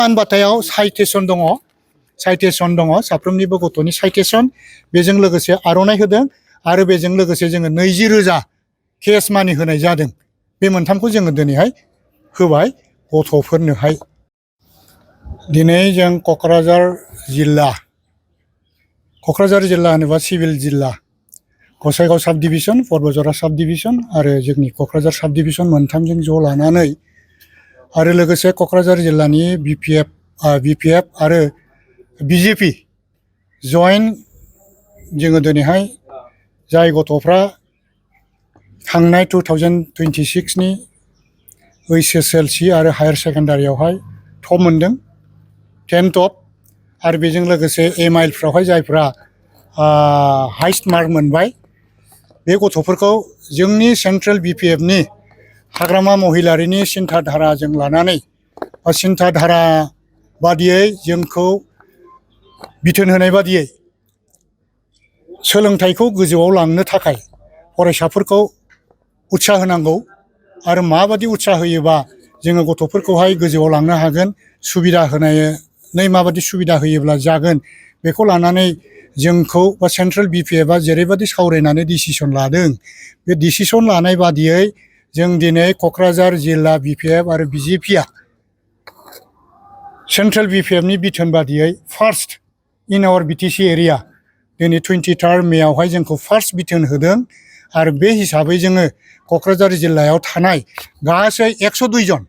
बाथायाव citation दङ साफ्रोमनिबो गथ'नि साइटेसन बेजों लोगोसे आर'नाइ होदों आरो बेजों लोगोसे जोङो 20,000 केस मानि होनाय जादों बे मोनथामखौ जोङो दिनैहाय होबाय गथ'फोरनोहाय दिनै जों क'क्राझार जिल्ला होनोबा सिभिल जिल्ला गसाइगाव साब डिभिजन पर्बतझरा साब डिभिजन आरो जोंनि क'क्राझार साब डिभिजन मोनथामजों ज' लानानै आरो लोगोसे क'क्राझार जिल्लानि बिपिएफ आरो बिजेपि जयेन्ट जोङो दिनैहाय जाय गथ'फ्रा थांनाय 2026 नि HSLC आरो हायार सेकेन्डारियावहाय टप मोनदों 10 टप आरो बेजों लोगोसे एमआइलफ्रावहाय जायफ्रा हाइस्ट मार्क मोनबाय बे गथ'फोरखौ जोंनि सेन्ट्रेल बिपिएफनि हाग्रामा महिलारिनि सिन्था धाराजों लानानै सिन्था धारा बादियै जोंखौ बिथोन होनाय बादियै सोलोंथाइखौ गोजौआव लांनो थाखाय फरायसाफोरखौ उत्साह होनांगौ आरो माबादि उत्साह होयोबा जोङो गथ'फोरखौहाय गोजौआव लांनो हागोन सुबिदा होनानै माबादि सुबिदा होयोब्ला जागोन बेखौ लानानै जोंखौ बा सेन्ट्रेल बिपिएफआ जेरैबादि सावरायनानै डिसिसन लादों बे डिसिसन लानाय बादियै जों दिनै क'क्राझार जिल्ला बिपिएफ आरो बिजेपिआ सेन्ट्रेल बिपिएफनि बिथोन बादियै first in our BTC area दिनै 23 मेआवहाय जोंखौ फार्स्ट बिथोन होदों आरो बे हिसाबै जोङो क'क्राझार जिल्लायाव थानाय गासै 102 जन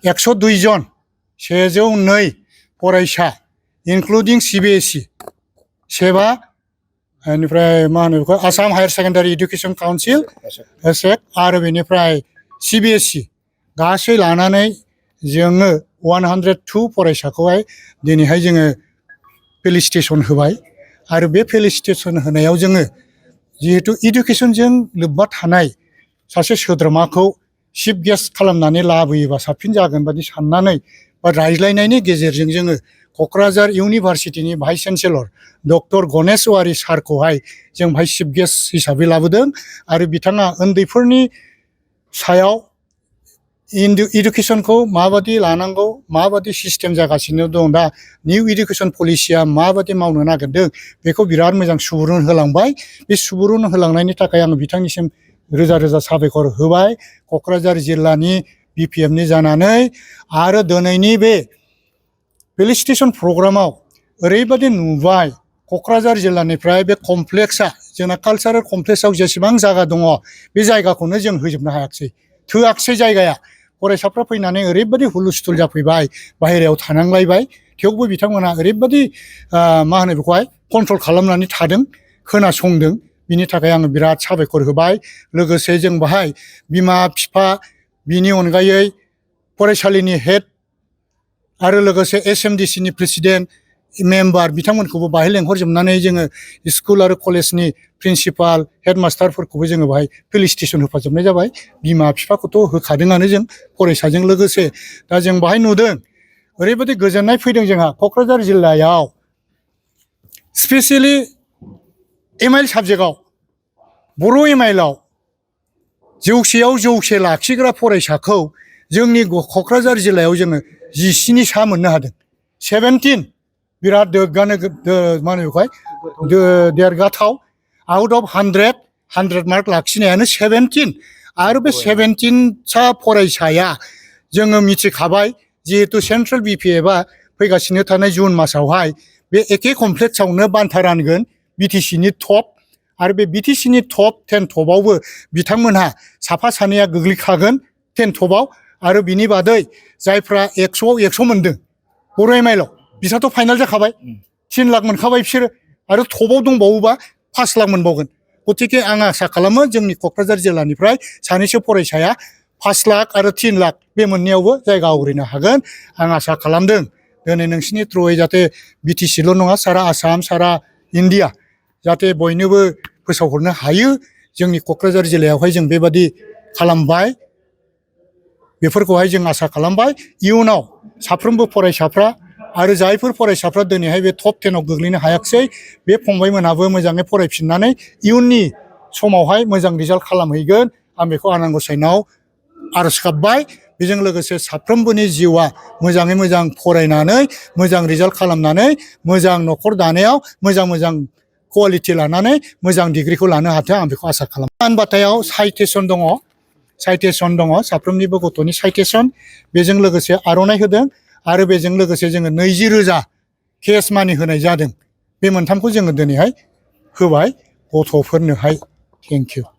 102 फरायसा इनक्लुडिं CBSE सेबा बेनिफ्राय मा होनो बेखौ Assam higher secondary education council AHSEC आरो बेनिफ्राय CBSE गासै लानानै जोङो 102 फरायसाखौहाय दिनैहाय जोङो फेलिसिटेसन होबाय आरो बे फेलिसिटेसन होनायाव जोङो जिहेतु इडुकेसनजों लोब्बा थानाय सासे सोद्रोमाखौ चिफ गेस्ट खालामनानै लाबोयोबा साबसिन जागोन बादि साननानै बा रायज्लायनायनि गेजेरजों जोङो क'क्राझार इउनिभारसिटिनि भाइस चेन्सेलर डक्टर गणेश औवारी सारखौहाय जों भाइस चिफ गेस्ट हिसाबै लाबोदों आरो बिथाङा उन्दैफोरनि सायाव इडुकेसनखौ माबादि लानांगौ माबादि सिस्टेम जागासिनो दं दा निउ इडुकेसन पलिसिया माबादि मावनो नागिरदों बेखौ बिराद मोजां सुबुरुन होलांबाय बे सुबुरुन होलांनायनि थाखाय आं बिथांनिसिम रोजा रोजा साबायखर होबाय क'क्राझार जिल्लानि बिपिएफनि जानानै आरो दिनैनि बे फेलिसिटेसन प्रग्रामाव ओरैबादि नुबाय क'क्राझार जिल्लानिफ्राय बे कमप्लेक्सआ जोंना कालचारेल कमप्लेक्सआव जेसेबां जायगा दङ बे जायगाखौनो जों होजोबनो हायाखिसै थोआखिसै जायगाया फरायसाफ्रा फैनानै ओरैबादि हुलुस्थुल जाफैबाय बाहेरायाव थानांलायबाय थेवबो बिथांमोना ओरैबादि मा होनो बेखौहाय कन्ट्रल खालामनानै थादों खोनासंदों बिनि थाखाय आङो बिराद साबायखर होबाय लोगोसे जों बाहाय बिमा बिफा बिनि अनगायै फरायसालिनि हेड आरो लोगोसे SMDCनि प्रेसिडेन्ट मेम्बार बिथांमोनखौबो बाहाय लेंहरजोबनानै जोङो स्कुल आरो कलेजनि प्रिन्सिपाल हेडमास्टारफोरखौबो जोङो बाहाय फेलिसिटेसन होफाजोबनाय जाबाय बिमा बिफाखौथ' होखादोंआनो जों फरायसाजों लोगोसे दा जों बाहाय नुदों ओरैबादि गोजोननाय फैदों जोंहा क'क्राझार जिल्लायाव स्पेसियेलि एमआइल साबजेक्टआव बर' एमआइलआव 100आव 100 लाखिग्रा फरायसाखौ जोंनि क'क्राझार जिल्लायाव जोङो 17 सा मोननो हादों 17 बिराद मा होनो बेखौहाय देरगाथाव आउट अफ 100 मार्क लाखिनायानो 17 आरो बे 17 सा फरायसाया जोङो मिथिखाबाय जिहेतु सेन्ट्रेल बिपिएफआ फैगासिनो थानाय जुन मासावहाय बे एखे कमप्लेक्सआवनो बान्था रानगोन बिटिसिनि टप आरो बे बिटिसिनि टप 10 टपआवबो बिथांमोनहा साफा सानैया गोग्लैखागोन 10 टपआव आरो बिनि बादै जायफ्रा 100आव 100 मोनदों बर' एमआइलआव बिसोरथ' फाइनाल जाखाबाय 3 लाख मोनखाबाय बिसोरो आरो टपआव दंबावोबा 5 लाख मोनबावगोन गतिके आं आसा खालामो जोंनि क'क्राझार जिल्लानिफ्राय सानैसो फरायसाया 5 लाख आरो 3 लाख बे मोननैयावबो जायगा आवग्रिनो हागोन आं आसा खालामदों दिनै नोंसिनि थ्रुयै जाहाथे बिटिसिल' नङा सारा आसाम सारा इन्डिया जाहाथे बयनोबो फोसावहरनो हायो जोंनि क'क्राझार जिल्लायावहाय जों बेबादि खालामबाय बेफोरखौहाय जों आसा खालामबाय इयुनाव साफ्रोमबो फरायसाफ्रा आरो जायफोर फरायसाफ्रा दिनैहाय बे टप 10आव गोग्लैनो हायाखिसै बे फंबायमोनहाबो मोजाङै फरायफिननानै इयुननि समावहाय मोजां रिजाल्ट खालामहैगोन आं बेखौ आनान गसाइनाव आर'ज गाबबाय बेजों लोगोसे साफ्रोमबोनि जिउआ मोजाङै मोजां फरायनानै मोजां रिजाल्ट खालामनानै मोजां न'खर दानायाव मोजां कुवालिटि लानानै मोजां डिग्रिखौ लानो हाथों आं बेखौ आसा खालामो। मानबाथायाव साइटेसन दङ साफ्रोमनिबो गथ'नि साइटेसन बेजों लोगोसे आर'नाइ होदों आरो बेजों लोगोसे जोङो 20,000 केस मानि होनाय जादों। बे मोनथामखौ जोङो दिनैहाय होबाय गथ'फोरनोहाय। Thank you.